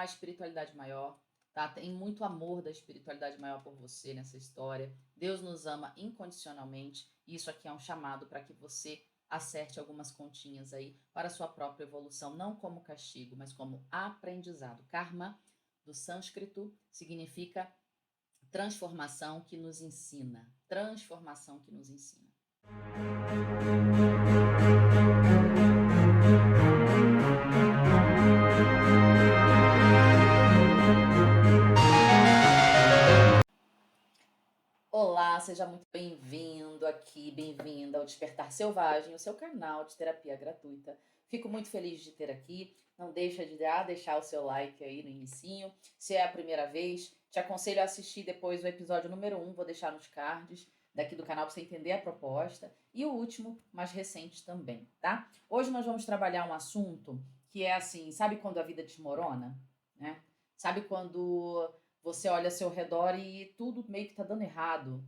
a espiritualidade maior, tá? Tem muito amor da espiritualidade maior por você nessa história. Deus nos ama incondicionalmente. E isso aqui é um chamado para que você acerte algumas continhas aí para a sua própria evolução, não como castigo, mas como aprendizado. Karma, do sânscrito, significa transformação que nos ensina. Transformação que nos ensina. Olá, seja muito bem-vindo aqui, bem-vinda ao Despertar Selvagem, o seu canal de terapia gratuita. Fico muito feliz de ter aqui. Não deixa de deixar o seu like aí no inicinho. Se é a primeira vez, te aconselho a assistir depois o episódio número 1, vou deixar nos cards daqui do canal para você entender a proposta. E o último, mais recente também, tá? Hoje nós vamos trabalhar um assunto que é assim, sabe quando a vida desmorona, né? Sabe quando você olha ao seu redor e tudo meio que tá dando errado.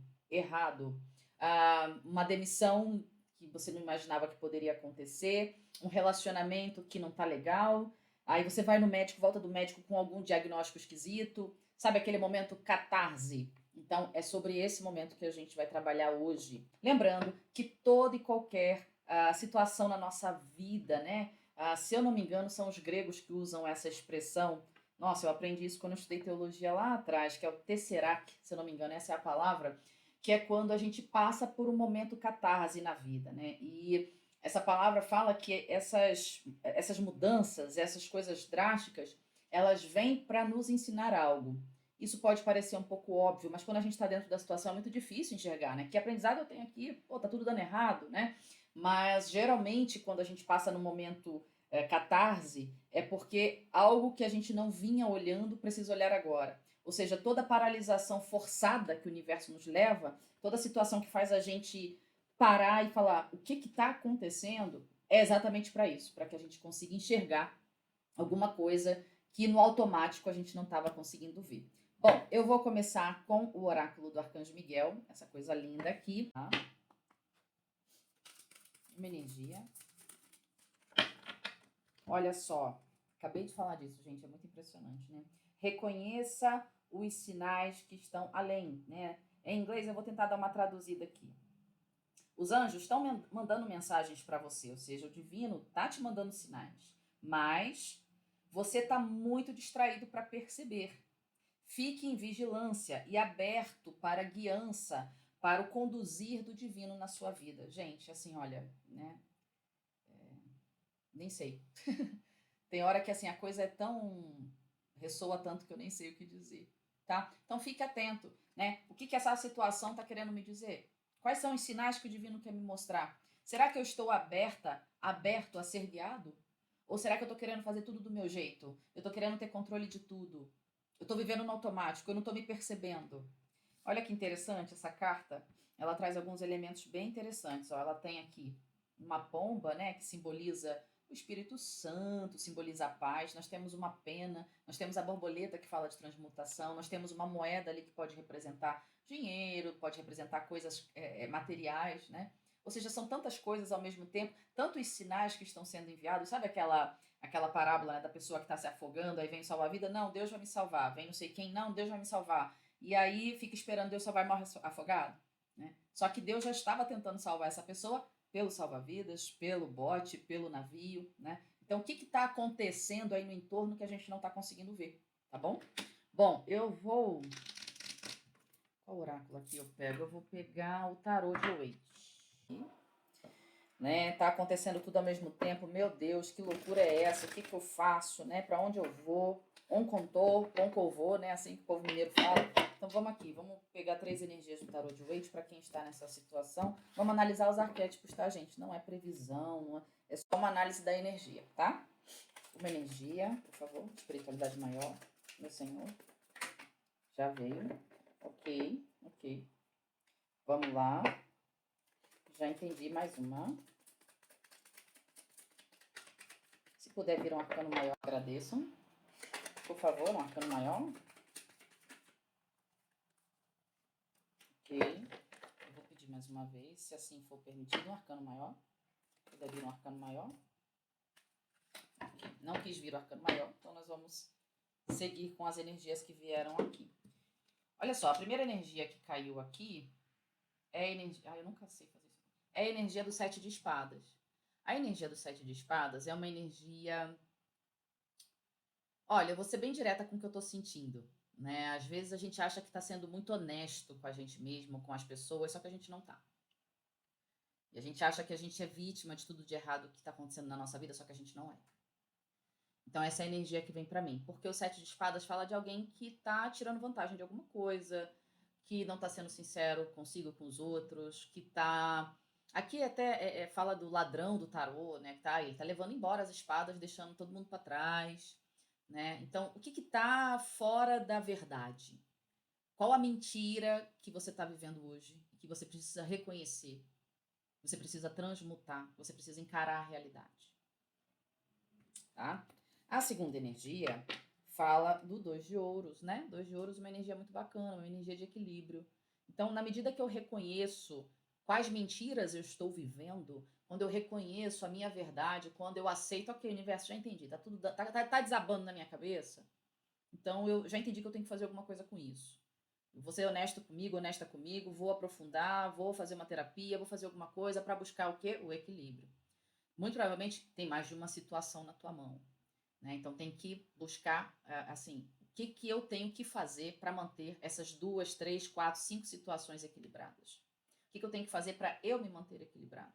Uma demissão que você não imaginava que poderia acontecer, um relacionamento que não tá legal. Aí você vai no médico, volta do médico com algum diagnóstico esquisito. Sabe aquele momento catarse? Então, é sobre esse momento que a gente vai trabalhar hoje. Lembrando que toda e qualquer situação na nossa vida, né? Se eu não me engano, são os gregos que usam essa expressão. Nossa, eu aprendi isso quando eu estudei teologia lá atrás, que é o tesseract, se eu não me engano, essa é a palavra, que é quando a gente passa por um momento catarse na vida, né? E essa palavra fala que essas mudanças, essas coisas drásticas, elas vêm para nos ensinar algo. Isso pode parecer um pouco óbvio, mas quando a gente está dentro da situação é muito difícil enxergar, né? Que aprendizado eu tenho aqui? Pô, tá tudo dando errado, né? Mas geralmente quando a gente passa no momento catarse, é porque algo que a gente não vinha olhando precisa olhar agora. Ou seja, toda paralisação forçada que o universo nos leva, toda situação que faz a gente parar e falar o que está acontecendo, é exatamente para isso, para que a gente consiga enxergar alguma coisa que no automático a gente não estava conseguindo ver. Bom, eu vou começar com o oráculo do Arcanjo Miguel, essa coisa linda aqui. Tá? Uma energia. Olha só, acabei de falar disso, gente, é muito impressionante, né? Reconheça os sinais que estão além, né? Em inglês eu vou tentar dar uma traduzida aqui. Os anjos estão mandando mensagens para você, ou seja, o divino tá te mandando sinais, mas você tá muito distraído para perceber. Fique em vigilância e aberto para a guiança, para o conduzir do divino na sua vida. Gente, assim, olha, né? Nem sei. Tem hora que assim a coisa é tão ressoa tanto que eu nem sei o que dizer, tá? Então fique atento, né? O que essa situação está querendo me dizer? Quais são os sinais que o divino quer me mostrar? Será que eu estou aberto a ser guiado? Ou será que eu estou querendo fazer tudo do meu jeito? Eu estou querendo ter controle de tudo? Eu estou vivendo no automático, eu não estou me percebendo. Olha que interessante essa carta. Ela traz alguns elementos bem interessantes. Ó, ela tem aqui uma pomba, né, que simboliza o Espírito Santo, simboliza a paz. Nós temos uma pena, nós temos a borboleta que fala de transmutação, nós temos uma moeda ali que pode representar dinheiro, pode representar coisas materiais, né? Ou seja, são tantas coisas ao mesmo tempo, tantos sinais que estão sendo enviados. Sabe aquela parábola, né, da pessoa que está se afogando, aí vem salvar a vida? Não, Deus vai me salvar. Vem não sei quem, não, Deus vai me salvar. E aí fica esperando Deus salvar e morre afogado. Né? Só que Deus já estava tentando salvar essa pessoa pelo salva-vidas, pelo bote, pelo navio, né? Então, o que está acontecendo aí no entorno que a gente não está conseguindo ver, tá bom? Bom, eu vou... Qual oráculo aqui eu pego? Eu vou pegar o tarô de Waite. Né? Tá acontecendo tudo ao mesmo tempo. Meu Deus, que loucura é essa? O que eu faço, né? Para onde eu vou? On contou, on que eu vou, né? Assim que o povo mineiro fala. Então vamos aqui, vamos pegar 3 energias do tarô de Waite para quem está nessa situação. Vamos analisar os arquétipos, tá, gente? Não é previsão, não é só uma análise da energia, tá? Uma energia, por favor, espiritualidade maior, meu senhor. Já veio. Ok, ok. Vamos lá. Já entendi mais uma. Se puder vir um arcano maior, agradeço. Por favor, um arcano maior. Ok. Eu vou pedir mais uma vez, se assim for permitido, um arcano maior. Se puder vir um arcano maior. Okay. Não quis vir o arcano maior, então nós vamos seguir com as energias que vieram aqui. Olha só, a primeira energia que caiu aqui é a energia... eu nunca sei fazer isso. É a energia do 7 de espadas. A energia do 7 de espadas é uma energia... Olha, eu vou ser bem direta com o que eu tô sentindo, né? Às vezes a gente acha que tá sendo muito honesto com a gente mesmo, com as pessoas, só que a gente não tá. E a gente acha que a gente é vítima de tudo de errado que tá acontecendo na nossa vida, só que a gente não é. Então essa é a energia que vem pra mim. Porque o 7 de espadas fala de alguém que tá tirando vantagem de alguma coisa, que não tá sendo sincero consigo, com os outros, que tá... Aqui até fala do ladrão do tarô, né? Que tá, ele tá levando embora as espadas, deixando todo mundo pra trás, né? Então, o que que tá fora da verdade? Qual a mentira que você tá vivendo hoje e que você precisa reconhecer? Você precisa transmutar, você precisa encarar a realidade, tá? A segunda energia fala do 2 de ouros, né? 2 de ouros é uma energia muito bacana, uma energia de equilíbrio. Então, na medida que eu reconheço quais mentiras eu estou vivendo, quando eu reconheço a minha verdade, quando eu aceito, ok, universo, já entendi, tá tudo tá desabando na minha cabeça, então eu já entendi que eu tenho que fazer alguma coisa com isso. Eu vou ser honesto comigo, honesta comigo, vou aprofundar, vou fazer uma terapia, vou fazer alguma coisa para buscar o quê? O equilíbrio. Muito provavelmente tem mais de uma situação na tua mão, né? Então tem que buscar, assim, o que que eu tenho que fazer para manter essas 2, 3, 4, 5 situações equilibradas? O que que eu tenho que fazer para eu me manter equilibrado,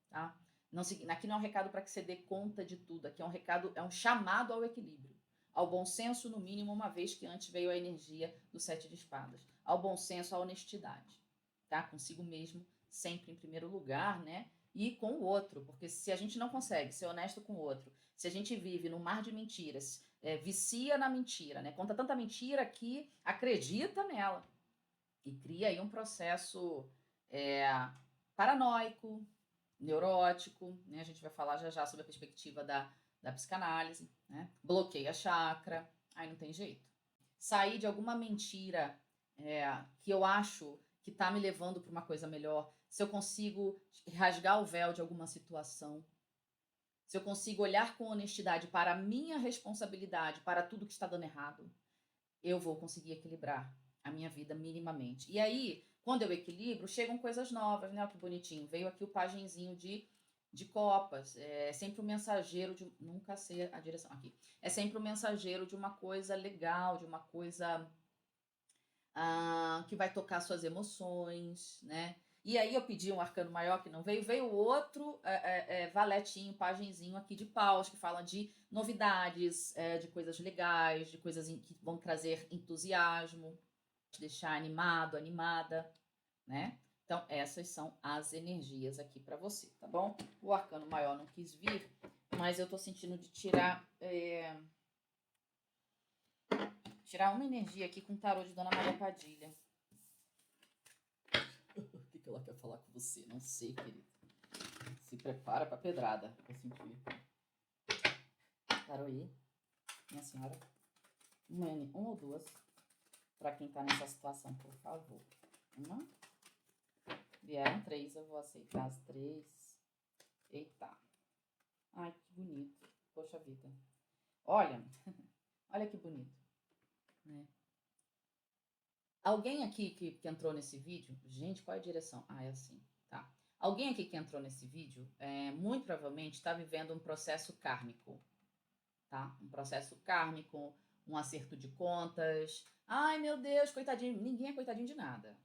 tá? Não, aqui não é um recado para que você dê conta de tudo, aqui é um recado, é um chamado ao equilíbrio, ao bom senso, no mínimo, uma vez que antes veio a energia do 7 de espadas, ao bom senso, à honestidade, tá? Consigo mesmo, sempre em primeiro lugar, né? E com o outro, porque se a gente não consegue ser honesto com o outro, se a gente vive num mar de mentiras, vicia na mentira, né? Conta tanta mentira que acredita nela e cria aí um processo é, paranoico, neurótico, né? A gente vai falar já já sobre a perspectiva da psicanálise, né? Bloqueia a chakra, aí não tem jeito. Sair de alguma mentira que eu acho que tá me levando para uma coisa melhor, se eu consigo rasgar o véu de alguma situação, se eu consigo olhar com honestidade para a minha responsabilidade, para tudo que está dando errado, eu vou conseguir equilibrar a minha vida minimamente. E aí, quando eu equilibro, chegam coisas novas, né? Olha que bonitinho. Veio aqui o pagenzinho de copas. É sempre o mensageiro de... Nunca sei a direção. Aqui. É sempre o mensageiro de uma coisa legal, de uma coisa que vai tocar suas emoções, né? E aí eu pedi um arcano maior que não veio, veio outro valetinho, pagenzinho aqui de paus, que fala de novidades, de coisas legais, de coisas que vão trazer entusiasmo, te deixar animado, animada, né? Então essas são as energias aqui para você, tá bom? O arcano maior não quis vir, mas eu tô sentindo de tirar uma energia aqui com o tarô de Dona Maria Padilha. O que ela quer falar com você? Não sei, querido. Se prepara pra pedrada. Eu senti. Tarô aí, minha senhora. Uma ou duas. Pra quem tá nessa situação, por favor. Uma. Vieram 3, eu vou aceitar as 3. Eita. Ai, que bonito. Poxa vida. Olha. Olha que bonito. Né? Alguém aqui que entrou nesse vídeo... Gente, qual é a direção? Ah, é assim. Tá. Alguém aqui que entrou nesse vídeo, muito provavelmente está vivendo um processo kármico, tá? Um processo kármico, um acerto de contas. Ai, meu Deus, coitadinho. Ninguém é coitadinho de nada.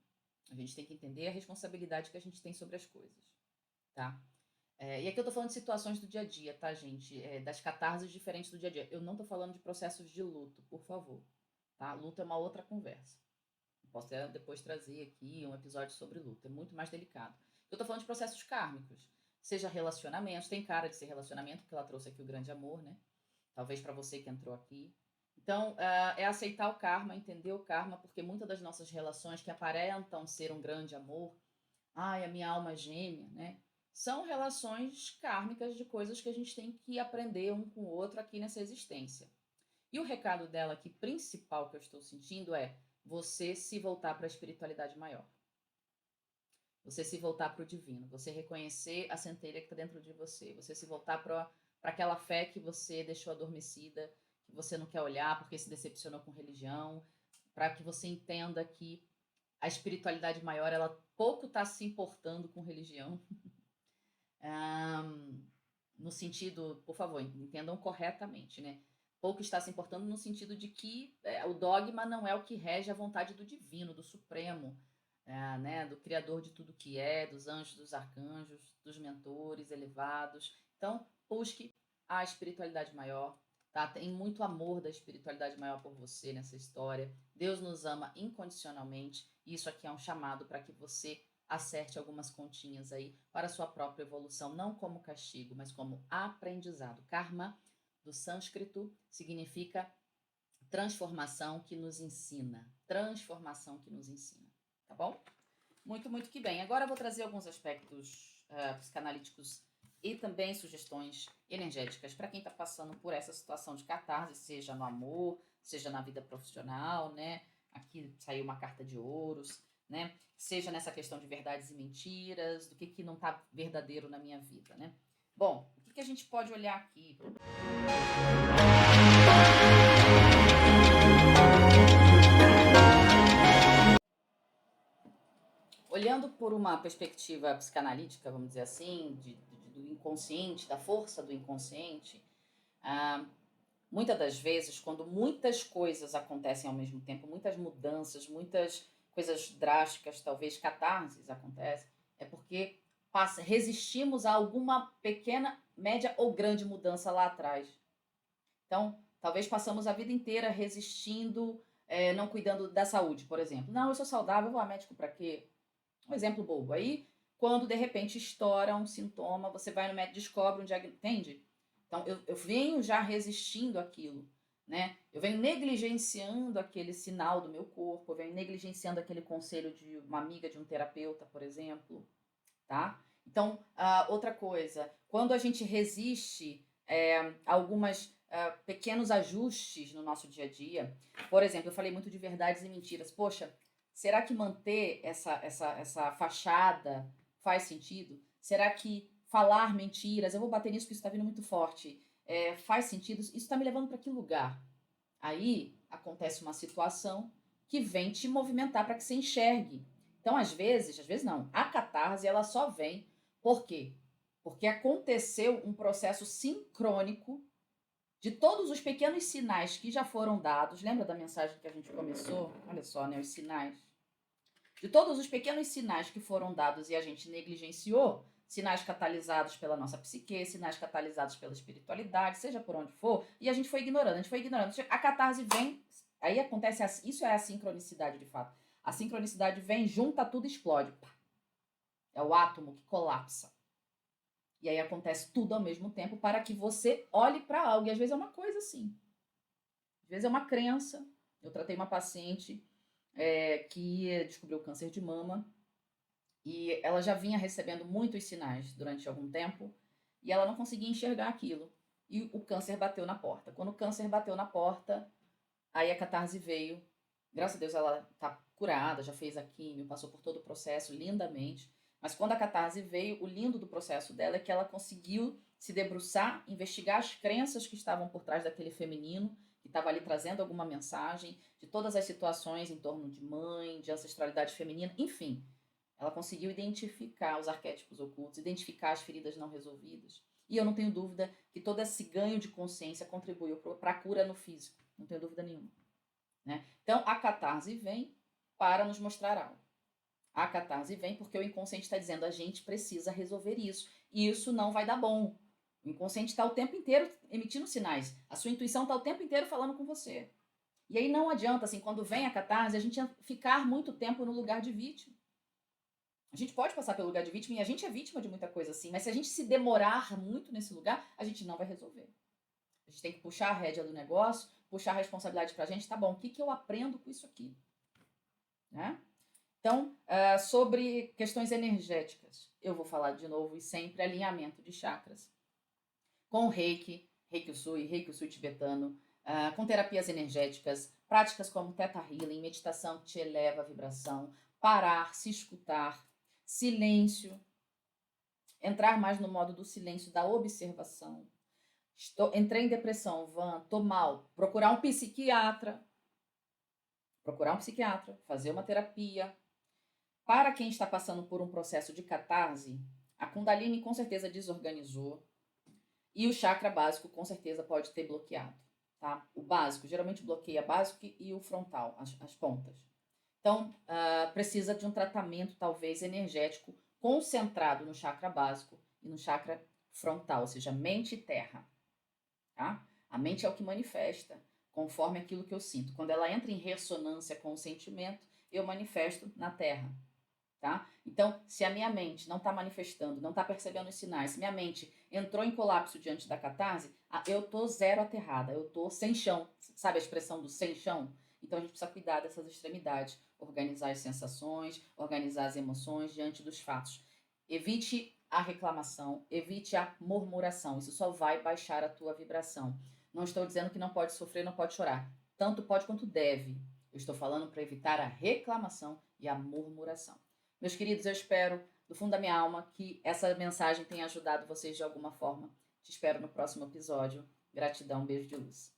A gente tem que entender a responsabilidade que a gente tem sobre as coisas, tá? E aqui eu tô falando de situações do dia a dia, tá, gente? Das catarses diferentes do dia a dia. Eu não tô falando de processos de luto, por favor, tá? Luto é uma outra conversa. Posso até depois trazer aqui um episódio sobre luto. É muito mais delicado. Eu tô falando de processos kármicos. Seja relacionamentos. Tem cara de ser relacionamento, porque ela trouxe aqui o grande amor, né? Talvez para você que entrou aqui. Então, é aceitar o karma, entender o karma, porque muitas das nossas relações que aparentam ser um grande amor, ai, a minha alma gêmea, né? São relações kármicas de coisas que a gente tem que aprender um com o outro aqui nessa existência. E o recado dela aqui, principal que eu estou sentindo é você se voltar para a espiritualidade maior. Você se voltar para o divino. Você reconhecer a centelha que está dentro de você. Você se voltar para aquela fé que você deixou adormecida, que você não quer olhar porque se decepcionou com religião, para que você entenda que a espiritualidade maior, ela pouco está se importando com religião. No sentido, por favor, entendam corretamente, né? Pouco está se importando no sentido de que o dogma não é o que rege a vontade do divino, do supremo, né? Do criador de tudo que é, dos anjos, dos arcanjos, dos mentores elevados. Então, busque a espiritualidade maior, tá? Tem muito amor da espiritualidade maior por você nessa história. Deus nos ama incondicionalmente, e isso aqui é um chamado para que você acerte algumas continhas aí para a sua própria evolução, não como castigo, mas como aprendizado. Karma, do sânscrito, significa transformação que nos ensina. Transformação que nos ensina, tá bom? Muito, muito que bem. Agora eu vou trazer alguns aspectos psicanalíticos e também sugestões energéticas para quem está passando por essa situação de catarse, seja no amor, seja na vida profissional, né? Aqui saiu uma carta de ouros, né? Seja nessa questão de verdades e mentiras, do que não está verdadeiro na minha vida, né? Bom, o que a gente pode olhar aqui? Olhando por uma perspectiva psicanalítica, vamos dizer assim, do inconsciente, da força do inconsciente, muitas das vezes, quando muitas coisas acontecem ao mesmo tempo, muitas mudanças, muitas coisas drásticas, talvez catarses acontecem, é porque resistimos a alguma pequena, média ou grande mudança lá atrás. Então, talvez passamos a vida inteira resistindo, não cuidando da saúde, por exemplo. Não, eu sou saudável, eu vou a médico para quê? Um exemplo bobo. Aí, quando de repente estoura um sintoma, você vai no médico, descobre um diagnóstico, entende? Então, eu venho já resistindo àquilo, né? Eu venho negligenciando aquele sinal do meu corpo, eu venho negligenciando aquele conselho de uma amiga, de um terapeuta, por exemplo, tá? Então, outra coisa, quando a gente resiste a algumas pequenos ajustes no nosso dia a dia, por exemplo, eu falei muito de verdades e mentiras. Poxa, será que manter essa fachada faz sentido? Será que falar mentiras, eu vou bater nisso porque isso está vindo muito forte, faz sentido? Isso está me levando para que lugar? Aí acontece uma situação que vem te movimentar para que você enxergue. Então, às vezes não, a catarse ela só vem, por quê? Porque aconteceu um processo sincrônico de todos os pequenos sinais que já foram dados. Lembra da mensagem que a gente começou? Olha só, né, os sinais. De todos os pequenos sinais que foram dados e a gente negligenciou, sinais catalisados pela nossa psique, sinais catalisados pela espiritualidade, seja por onde for, e a gente foi ignorando. A catarse vem, aí acontece, isso é a sincronicidade de fato. A sincronicidade vem, junta tudo, explode. É o átomo que colapsa. E aí acontece tudo ao mesmo tempo para que você olhe para algo. E às vezes é uma coisa assim. Às vezes é uma crença. Eu tratei uma paciente que descobriu câncer de mama e ela já vinha recebendo muitos sinais durante algum tempo e ela não conseguia enxergar aquilo. E o câncer bateu na porta. Quando o câncer bateu na porta, aí a catarse veio. Graças a Deus ela tá curada, já fez a químio, passou por todo o processo lindamente. Mas quando a catarse veio, o lindo do processo dela é que ela conseguiu se debruçar, investigar as crenças que estavam por trás daquele feminino, que estava ali trazendo alguma mensagem, de todas as situações em torno de mãe, de ancestralidade feminina, enfim. Ela conseguiu identificar os arquétipos ocultos, identificar as feridas não resolvidas. E eu não tenho dúvida que todo esse ganho de consciência contribuiu para a cura no físico. Não tenho dúvida nenhuma. Né? Então, a catarse vem para nos mostrar algo. A catarse vem porque o inconsciente está dizendo a gente precisa resolver isso. E isso não vai dar bom. O inconsciente está o tempo inteiro emitindo sinais. A sua intuição está o tempo inteiro falando com você. E aí não adianta, assim, quando vem a catarse, a gente ficar muito tempo no lugar de vítima. A gente pode passar pelo lugar de vítima e a gente é vítima de muita coisa assim, mas se a gente se demorar muito nesse lugar, a gente não vai resolver. A gente tem que puxar a rédea do negócio, puxar a responsabilidade pra gente. Tá bom, o que eu aprendo com isso aqui? Né? Então, sobre questões energéticas, eu vou falar de novo e sempre alinhamento de chakras. Com Reiki, Reiki Usui, Reiki Usui tibetano, com terapias energéticas, práticas como Theta Healing, meditação que te eleva a vibração, parar, se escutar, silêncio, entrar mais no modo do silêncio, da observação, Entrei em depressão, tô mal. Procurar um psiquiatra, fazer uma terapia. Para quem está passando por um processo de catarse, a Kundalini com certeza desorganizou e o chakra básico com certeza pode ter bloqueado, tá? O básico, geralmente bloqueia básico e o frontal, as pontas. Então, precisa de um tratamento talvez energético concentrado no chakra básico e no chakra frontal, ou seja, mente e terra, tá? A mente é o que manifesta, conforme aquilo que eu sinto. Quando ela entra em ressonância com o sentimento, eu manifesto na terra. Tá? Então, se a minha mente não está manifestando, não está percebendo os sinais, se minha mente entrou em colapso diante da catarse, eu tô zero aterrada, eu tô sem chão. Sabe a expressão do sem chão? Então, a gente precisa cuidar dessas extremidades, organizar as sensações, organizar as emoções diante dos fatos. Evite a reclamação, evite a murmuração. Isso só vai baixar a tua vibração. Não estou dizendo que não pode sofrer, não pode chorar. Tanto pode quanto deve. Eu estou falando para evitar a reclamação e a murmuração. Meus queridos, eu espero do fundo da minha alma que essa mensagem tenha ajudado vocês de alguma forma. Te espero no próximo episódio. Gratidão, beijo de luz.